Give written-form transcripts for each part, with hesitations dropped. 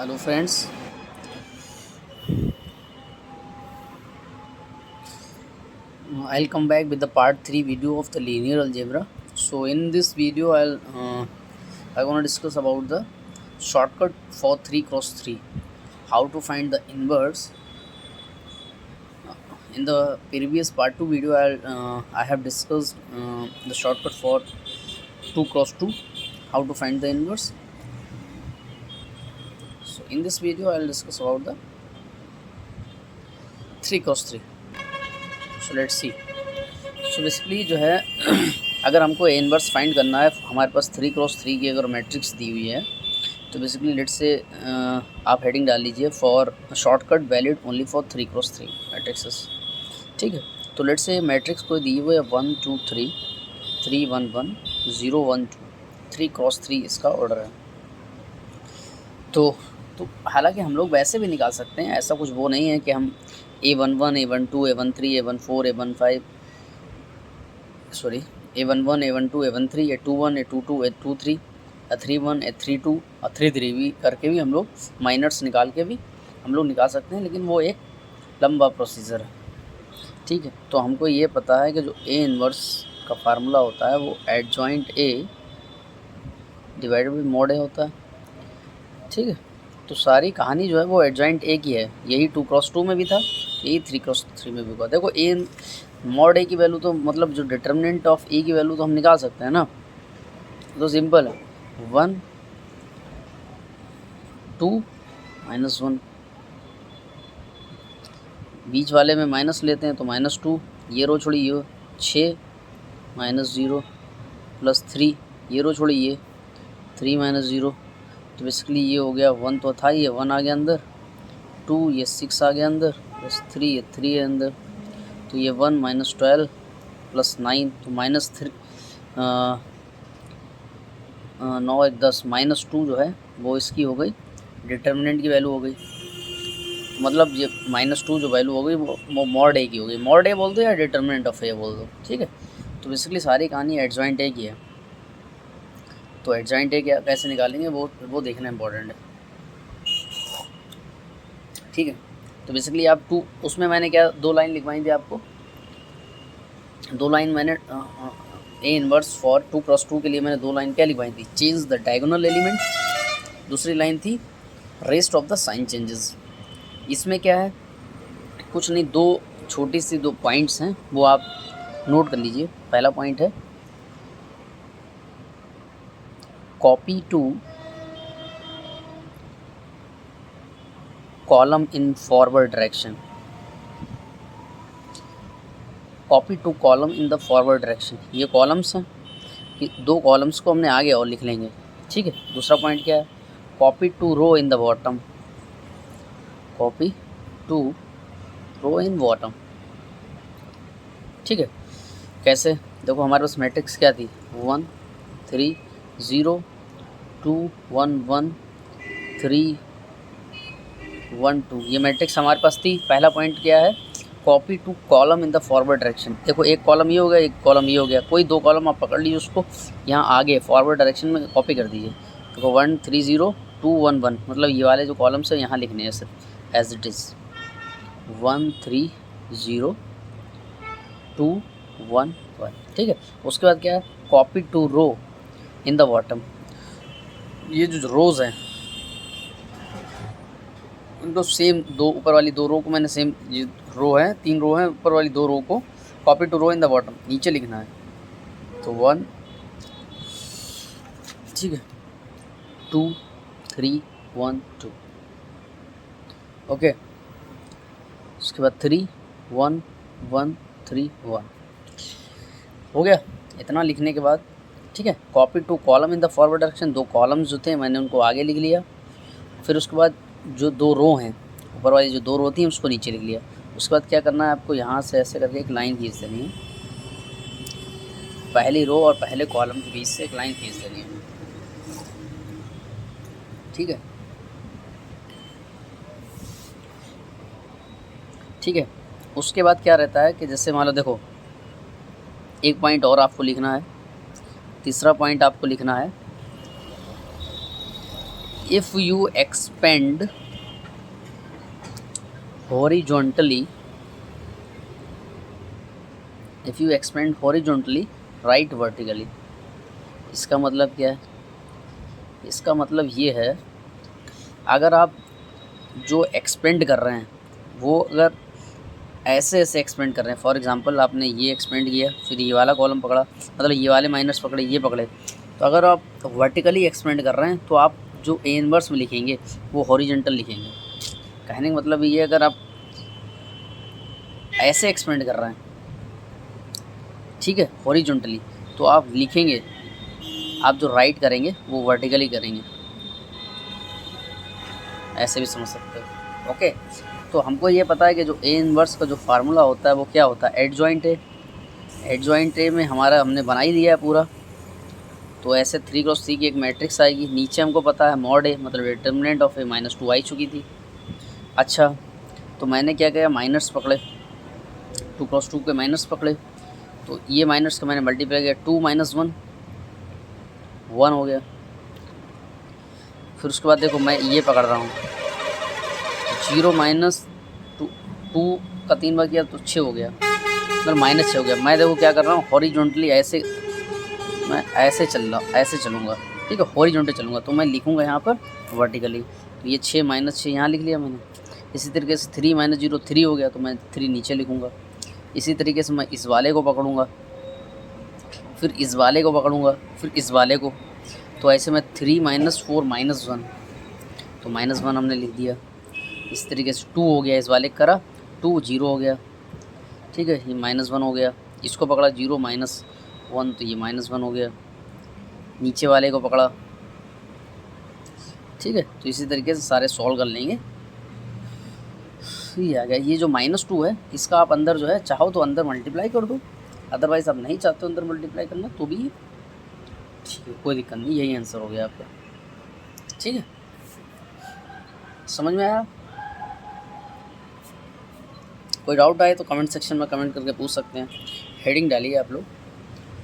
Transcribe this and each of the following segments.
Hello friends, I'll come back with the part 3 video of the linear algebra. So in this video I want to discuss about the shortcut for 3 cross 3, how to find the inverse. In the previous part 2 video I have discussed the shortcut for 2 cross 2, how to find the inverse. So in this video I'll discuss about the 3 cross 3. So let's see. So basically जो है अगर हमको A inverse find करना है, हमारे पास 3 cross 3 की अगर matrix दी हुई है तो बेसिकली लेट्स से आप हेडिंग डाल लीजिए for shortcut valid only for 3 cross 3 matrixes. ठीक है, तो लेट्स से मैट्रिक्स कोई दी हुई है 1 2 3 3 1 1 0 1 2, 3 क्रॉस 3 इसका ऑर्डर है। तो हालांकि हम लोग वैसे भी निकाल सकते हैं, ऐसा कुछ वो नहीं है कि हम A11 A12 A13 A14 A15 A11 A12 A13 A21 A22 A23 A31 A32 A33 भी करके भी हम लोग माइनर्स निकाल के भी हम लोग निकाल सकते हैं, लेकिन वो एक लंबा प्रोसीजर है। ठीक है, तो हमको ये पता है कि जो ए इनवर्स का फार्मूला होता है वो adjoint A divided by mod A होता है। ठीक है, तो सारी कहानी जो है वो एडजॉइंट ए की है। यही 2 क्रॉस 2 में भी था, यही 3 क्रॉस 3 में भी हुआ। देखो ए मॉड ए की वैल्यू तो मतलब जो डिटर्मिनेंट ऑफ ए की वैल्यू तो हम निकाल सकते हैं ना, तो सिंपल है 1 2 -1, बीच वाले में माइनस लेते हैं तो -2, ये रो छोड़ी ये 6 -0 +3, ये रो छोड़ी ये 3 -0, तो बेसिकली ये हो गया 1 तो था, ये 1 आ गया अंदर, 2 ये 6 आ गया अंदर, +3 ये 3 है अंदर, तो ये 1 -12 +9 तो -3 9 1 10 -2 जो है वो इसकी हो गई डिटर्मिनेंट की वैल्यू हो गई। मतलब ये -2 जो वैल्यू हो गई वो मॉड ए की हो गई। मॉड ए बोल दो या डिटर्मिनेंट ऑफ ए बोल दो, ठीक है। तो बेसिकली सारी कहानी एडजॉइंट ए की है। तो एडजॉइंट ए क्या कैसे निकालेंगे वो देखना इंपॉर्टेंट है। ठीक है, तो बेसिकली आप उसमें मैंने क्या 2 लाइन लिखवाई थी आपको, 2 लाइन मैंने ए इनवर्स फॉर 2 क्रॉस 2 के लिए मैंने 2 लाइन क्या लिखवाई थी, चेंज द डायगोनल एलिमेंट। दूसरी लाइन थी rest of the sign changes. इसमें क्या है, कुछ नहीं, 2 छोटी सी 2 पॉइंट्स हैं, वो आप नोट कर लीजिए। पहला पॉइंट है copy two column in forward direction, copy two column in the forward direction. ये कॉलम्स हैं कि 2 कॉलम्स को हमने आगे और लिख लेंगे। ठीक है, दूसरा पॉइंट क्या है, copy two row in the bottom, copy two row in bottom. ठीक है, कैसे, देखो हमारे पास मैट्रिक्स क्या थी 1 3 0 2 1 1 3 1 2, ये मैट्रिक्स हमारे पास थी। पहला पॉइंट क्या है, copy two column in the forward direction. देखो एक कॉलम ये हो गया, एक कॉलम ये हो गया, कोई 2 कॉलम आप पकड़ लीजिए, उसको यहाँ आगे फॉरवर्ड डायरेक्शन में कॉपी कर दीजिए। देखो 1 3 0 2 1 1, मतलब ये वाले जो कॉलम्स हैं यहाँ लिखने हैं सिर्फ एज इट इज़ 1 3 0 2 1 1। ठीक है, उसके बाद क्या है, copy two row in the bottom. ये जो रोज़ हैं उनको सेम 2 ऊपर वाली 2 रो को मैंने सेम, ये रो है 3 रो हैं, ऊपर वाली 2 रो को copy two row in the bottom नीचे लिखना है। तो 1, ठीक है, 2 3 1 2, ओके। उसके बाद 3 1 1 3 1 हो गया। इतना लिखने के बाद ठीक है, copy two column in the forward direction, 2 columns जो थे मैंने उनको आगे लिख लिया। फिर उसके बाद जो 2 रो हैं, ऊपर वाली जो 2 रो थी उसको नीचे लिख लिया। उसके बाद क्या करना है आपको, यहाँ से ऐसे करके एक लाइन खींच देनी है, पहली रो और पहले कॉलम के बीच से एक लाइन खींच देनी है। ठीक है, ठीक है। उसके बाद क्या रहता है कि जैसे मान लो देखो एक पॉइंट और आपको लिखना है, तीसरा पॉइंट आपको लिखना है, if you expand horizontally, if you expand horizontally, write vertically. इसका मतलब क्या है? इसका मतलब ये है, अगर आप जो एक्सपेंड कर रहे हैं वो अगर ऐसे ऐसे एक्सपेंड कर रहे हैं, फॉर एग्जांपल आपने ये एक्सपेंड किया, फिर ये वाला कॉलम पकड़ा, मतलब ये वाले माइनस पकड़े, ये पकड़े, तो अगर आप वर्टिकली एक्सपेंड कर रहे हैं तो आप जो ए इनवर्स में लिखेंगे वो हॉरिजॉन्टल लिखेंगे। कहने का मतलब ये, अगर आप ऐसे एक्सपेंड कर रहे हैं, ठीक है, हॉरिजॉन्टली, तो आप लिखेंगे, आप जो राइट करेंगे वो वर्टिकली करेंगे, ऐसे भी समझ सकते हो। ओके, तो हमको ये पता है कि जो ए इनवर्स का जो फार्मूला होता है वो क्या होता है, एडजॉइंट ए। एडजॉइंट ए में हमारा हमने बना ही दिया है पूरा, तो ऐसे 3x3 की एक मैट्रिक्स आएगी। नीचे हमको पता है मॉड ए, मतलब डिटर्मिनेंट ऑफ ए -2 आई चुकी थी। अच्छा, तो मैंने क्या किया, माइनस पकड़े, 2x2 के माइनस पकड़े, तो ये माइनस का मैंने मल्टीप्लाई किया, 2 - 1 1 हो गया। फिर उसके बाद देखो मैं ये पकड़ रहा हूँ, 0 - 2 का 3 बार किया तो 6 हो गया, मतलब -6 हो गया। मैं देखो क्या कर रहा हूँ, हॉरिजॉन्टली ऐसे, मैं ऐसे चलूँगा, ठीक है, हॉरिजॉन्टली चलूँगा, तो मैं लिखूँगा यहाँ पर वर्टिकली। तो ये 6 - 6 यहाँ लिख लिया मैंने। इसी तरीके से 3 - 0 3 हो गया, तो मैं 3 नीचे लिखूँगा। इसी तरीके से मैं इस वाले को पकड़ूँगा, फिर इस वाले को पकड़ूँगा, फिर इस वाले को, तो ऐसे में 3 - 4 - 1, तो -1 हमने लिख दिया। इस तरीके से 2 हो गया, इस वाले करा 2 0 हो गया, ठीक है, ये -1 हो गया। इसको पकड़ा 0 - 1, तो ये -1 हो गया। नीचे वाले को पकड़ा, ठीक है, तो इसी तरीके से सारे सॉल्व कर लेंगे। ये आ गया। ये जो -2 है इसका आप अंदर जो है चाहो तो अंदर मल्टीप्लाई कर दो, अदरवाइज़ आप नहीं चाहते हो अंदर मल्टीप्लाई करना तो भी ठीक है, कोई दिक्कत नहीं, यही आंसर हो गया आपका। ठीक है, समझ में आया? कोई डाउट आए तो कमेंट सेक्शन में कमेंट करके पूछ सकते हैं। हेडिंग डालिए आप लोग,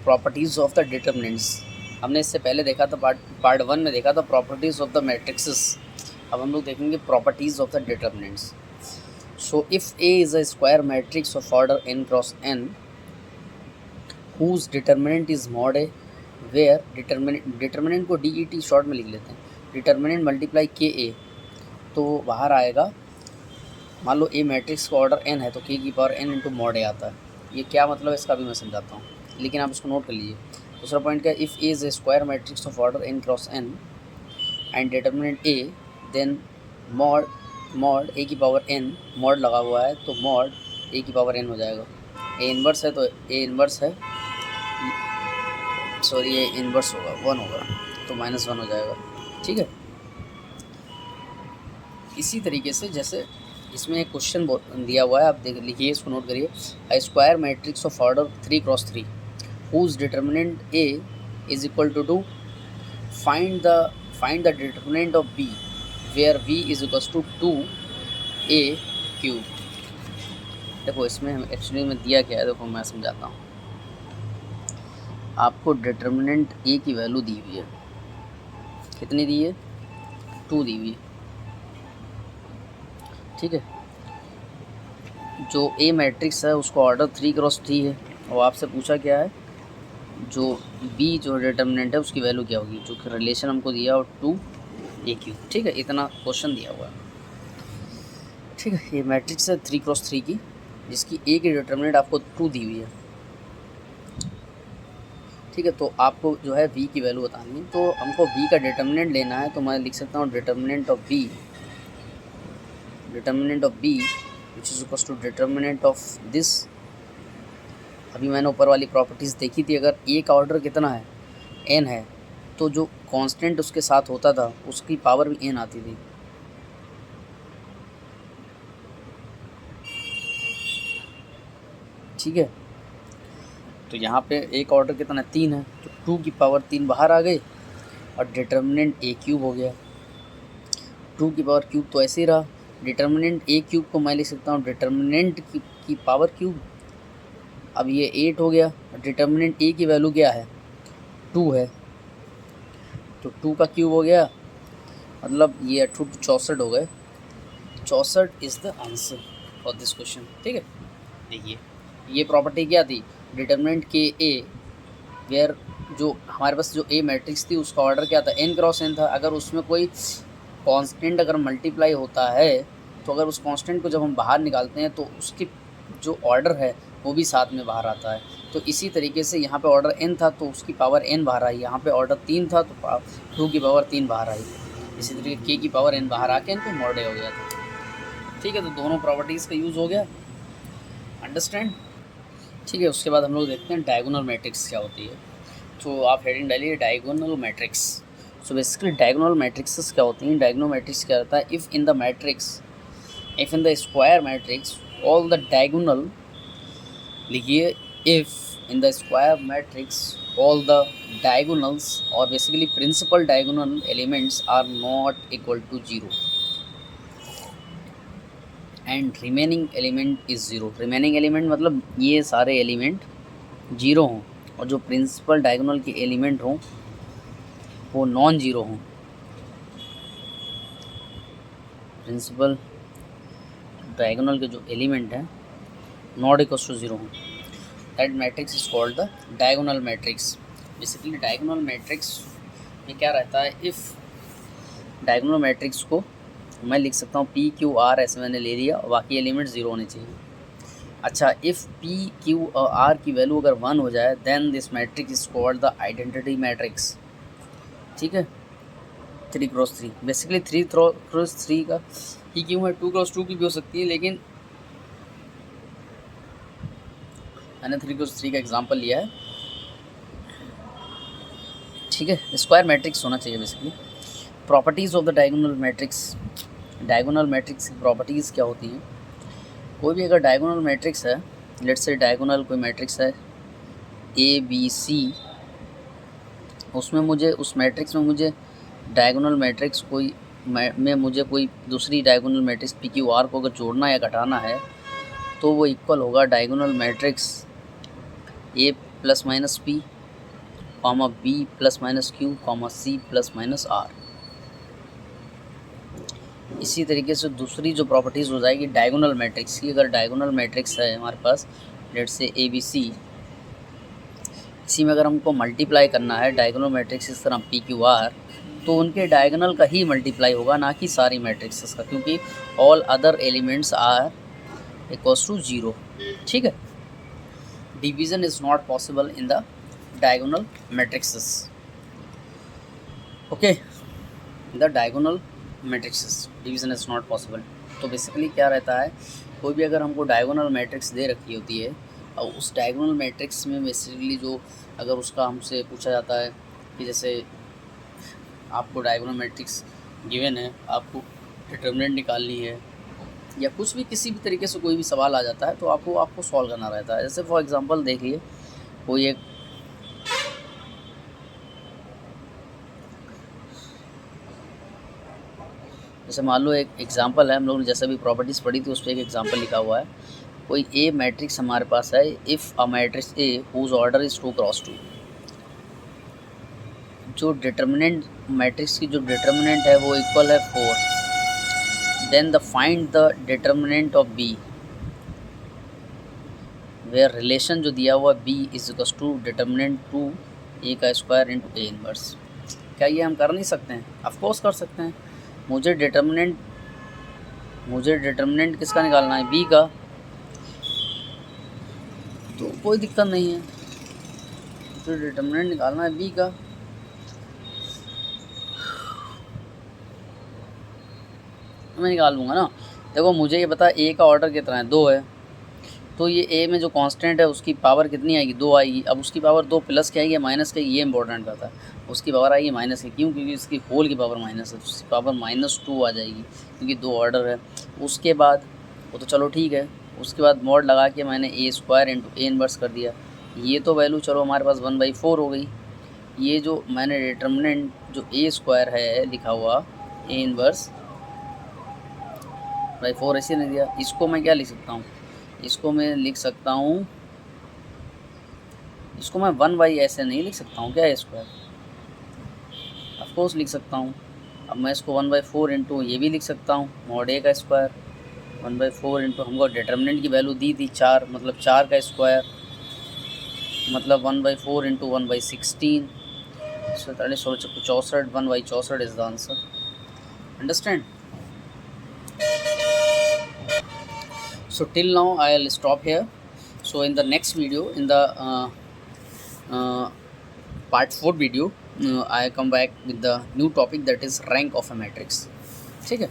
प्रॉपर्टीज़ ऑफ द डिटर्मिनेंट्स। हमने इससे पहले देखा था, पार्ट 1 में देखा था प्रॉपर्टीज़ ऑफ द मैट्रिक्सेस। अब हम लोग देखेंगे properties of the determinants. So if A is a square matrix of order n cross n whose determinant is mod a, where determinant को DET शॉर्ट में लिख लेते हैं, डिटर्मिनेंट मल्टीप्लाई KA, तो बाहर आएगा, मान लो ए मैट्रिक्स का ऑर्डर n है तो k की पावर n इंटू मॉड ए आता है। ये क्या मतलब है इसका भी मैं समझाता हूँ, लेकिन आप इसको नोट कर लीजिए। दूसरा पॉइंट क्या है, if A is a square matrix of order n cross n and determinant a, then mod A की पावर n, मॉड लगा हुआ है तो मॉड ए की पावर n हो जाएगा। ए इन्वर्स है तो ए इन्वर्स है, सॉरी ये इन्वर्स होगा 1 होगा तो -1 हो जाएगा। ठीक है, इसी तरीके से जैसे इसमें एक क्वेश्चन दिया हुआ है, आप देख लिखिए, इसको नोट करिए। A square matrix of order 3x3 whose determinant a is equal to find the determinant of b where b is equal to 2a³। देखो इसमें हम एक्चुअली में दिया क्या है, देखो मैं समझाता हूँ। आपको डिटर्मिनेंट a की वैल्यू दी हुई है, कितनी दी है, 2 दी हुई है। ठीक है, जो ए मैट्रिक्स है उसको ऑर्डर 3x3 है, और आपसे पूछा क्या है, जो बी जो डिटर्मिनेंट है उसकी वैल्यू क्या होगी, जो कि रिलेशन हमको दिया और 2a³। ठीक है, इतना क्वेश्चन दिया हुआ है। ठीक है, ये मैट्रिक्स है 3x3 की, जिसकी ए की डिटर्मिनेंट आपको 2 दी हुई है। ठीक है, तो आपको जो है v की वैल्यू बतानी है, तो हमको v का डिटर्मिनेंट लेना है, तो मैं लिख सकता हूँ determinant of b which is equal to determinant of this. अभी मैंने ऊपर वाली प्रॉपर्टीज़ देखी थी, अगर a का ऑर्डर कितना है, n है, तो जो कांस्टेंट उसके साथ होता था उसकी पावर भी n आती थी। ठीक है, तो यहाँ पे एक ऑर्डर कितना 3 है, तो 2 की पावर 3 बाहर आ गई और डिटर्मिनेंट a³ हो गया। 2 की पावर क्यूब तो ऐसे ही रहा, डिटर्मिनेंट a³ को मैं लिख सकता हूँ डिटर्मिनेंट की पावर क्यूब। अब ये 8 हो गया, डिटर्मिनेंट a की वैल्यू क्या है, 2 है, तो 2 का क्यूब हो गया मतलब ये 8 to 64 हो गए। 64 is the answer for this question. ठीक है, देखिए ये प्रॉपर्टी क्या थी, डिटर्मिनेंट के ए वेयर जो हमारे पास जो ए मैट्रिक्स थी उसका ऑर्डर क्या था, n क्रॉस n था। अगर उसमें कोई कांस्टेंट अगर मल्टीप्लाई होता है तो अगर उस कांस्टेंट को जब हम बाहर निकालते हैं तो उसकी जो ऑर्डर है वो भी साथ में बाहर आता है। तो इसी तरीके से यहाँ पे ऑर्डर n था तो उसकी पावर n बाहर आई, यहाँ पे ऑर्डर 3 था तो 2 की पावर 3 बाहर आई। इसी तरीके k की पावर n बाहर आके इनको मॉडे हो गया था। ठीक है, तो दोनों प्रॉपर्टीज़ का यूज़ हो गया, अंडरस्टैंड। ठीक है, उसके बाद हम लोग देखते हैं डायगोनल मैट्रिक्स क्या होती है। तो आप हेडिंग डालिए diagonal matrix. So basically diagonal matrices क्या होती हैं, डायगोनल मैट्रिक्स क्या रहता है, if in the square matrix all the diagonal, लिखिए if in the square matrix all the diagonals और basically principal diagonal elements are not equal to 0 and remaining element is 0। Remaining element मतलब ये सारे element 0 हों और जो principal diagonal के element हों वो नॉन जीरो हों। प्रिंसिपल डायगोनल के जो एलिमेंट हैं नॉट इक्वल टू 0 हों, that matrix is called the diagonal matrix. Basically diagonal matrix में क्या रहता है, इफ़ डायगोनल मैट्रिक्स को मैं लिख सकता हूँ पी क्यू आर, ऐसे मैंने ले लिया और बाकी एलिमेंट 0 होने चाहिए। अच्छा, इफ़ पी क्यू और आर की वैल्यू अगर 1 हो जाए then this matrix is called the identity matrix. ठीक है, 3 क्रॉस 3, बेसिकली 3 क्रॉस 3 का ही क्यों है, 2 क्रॉस 2 की भी हो सकती है, लेकिन मैंने 3 क्रॉस 3 का एग्जांपल लिया है। ठीक है, स्क्वायर मैट्रिक्स होना चाहिए basically. Properties of the diagonal matrix, diagonal matrix की प्रॉपर्टीज़ क्या होती हैं। कोई भी अगर डायगोनल मैट्रिक्स है, लेट्स से डायगोनल कोई मैट्रिक्स है ए बी सी, उसमें मुझे उस मैट्रिक्स में मुझे डायगोनल मैट्रिक्स कोई में मुझे कोई दूसरी diagonal matrix P Q R को अगर जोड़ना या घटाना है तो वो इक्वल होगा diagonal matrix a plus minus p comma b plus minus q comma c plus minus r. इसी तरीके से दूसरी जो प्रॉपर्टीज़ हो जाएगी डायगोनल मैट्रिक्स की, अगर डायगोनल मैट्रिक्स है हमारे पास let's say A B C, इसी में अगर हमको मल्टीप्लाई करना है डायगोनल मैट्रिक्स इस तरह पी क्यू आर, तो उनके डायगोनल का ही मल्टीप्लाई होगा, ना कि सारी मैट्रिक्स का, क्योंकि all other elements are equals to 0। ठीक है, division is not possible in the diagonal matrices. Okay, the diagonal matrices division is not possible. तो बेसिकली क्या रहता है, कोई भी अगर हमको डायगोनल मैट्रिक्स दे रखी होती है और उस डायगोनल मैट्रिक्स में बेसिकली जो अगर उसका हमसे पूछा जाता है कि जैसे आपको डायगोनल मैट्रिक्स गिवन है, आपको डिटर्मिनेंट निकालनी है या कुछ भी किसी भी तरीके से कोई भी सवाल आ जाता है तो आपको सॉल्व करना रहता है। जैसे फॉर एग्जांपल देखिए, कोई एक जैसे मान लो एक एग्जांपल है, हम लोग ने जैसे भी प्रॉपर्टीज़ पढ़ी थी उस पर एक एग्जांपल लिखा हुआ है। कोई ए मैट्रिक्स हमारे पास है, if a matrix a whose order is 2 cross 2, जो डिटर्मिनेंट मैट्रिक्स की जो डिटर्मिनेंट है वो इक्वल है 4, then the find the determinant of b where relation जो दिया हुआ b is equal to determinant 2 a का स्क्वायर इंटू ए इनवर्स। क्या ये हम कर नहीं सकते हैं? ऑफकोर्स कर सकते हैं। मुझे डिटर्मिनेंट किसका निकालना है, बी का, तो कोई दिक्कत नहीं है, मुझे डिटर्मिनेंट निकालना है बी का। मैं निकाल लूँगा ना। देखो मुझे ये पता ए का ऑर्डर कितना है, 2 है, तो ये ए में जो कांस्टेंट है उसकी पावर कितनी आएगी, 2 आएगी। अब उसकी पावर 2 प्लस क्या आएगी माइनस क्या, ये इंपॉर्टेंट रहता है। उसकी पावर आएगी माइनस की, क्यों, क्योंकि इसकी होल की पावर माइनस है, तो उसकी पावर -2 आ जाएगी, क्योंकि 2 ऑर्डर है। उसके बाद वो तो चलो ठीक है, उसके बाद मॉड लगा के मैंने ए स्क्वायर इंटू ए इनवर्स कर दिया। ये तो वैल्यू चलो हमारे पास 1/4 हो गई। ये जो मैंने डिटर्मिनेंट जो ए स्क्वायर है लिखा हुआ ए इनवर्स बाई 4 ऐसे नहीं दिया, इसको मैं क्या लिख सकता हूँ, इसको मैं लिख सकता हूँ, इसको मैं 1 बाई ऐसे नहीं लिख सकता हूँ क्या, ए स्क्वायर, ऑफकोर्स लिख सकता हूँ। अब मैं इसको 1/4 इंटू ये भी लिख सकता हूँ, मॉड ए का स्क्वायर 1/4 इंटू, हमको डिटर्मिनेंट की वैल्यू दी थी 4, मतलब 4 का स्क्वायर, मतलब 1/4 into 1/16, 47 64, 1/64 is the answer. Understand? So till now I'll stop here. So in the next video, in the uh, part 4 video, I come back with the new topic, that is rank of a matrix. ठीक है.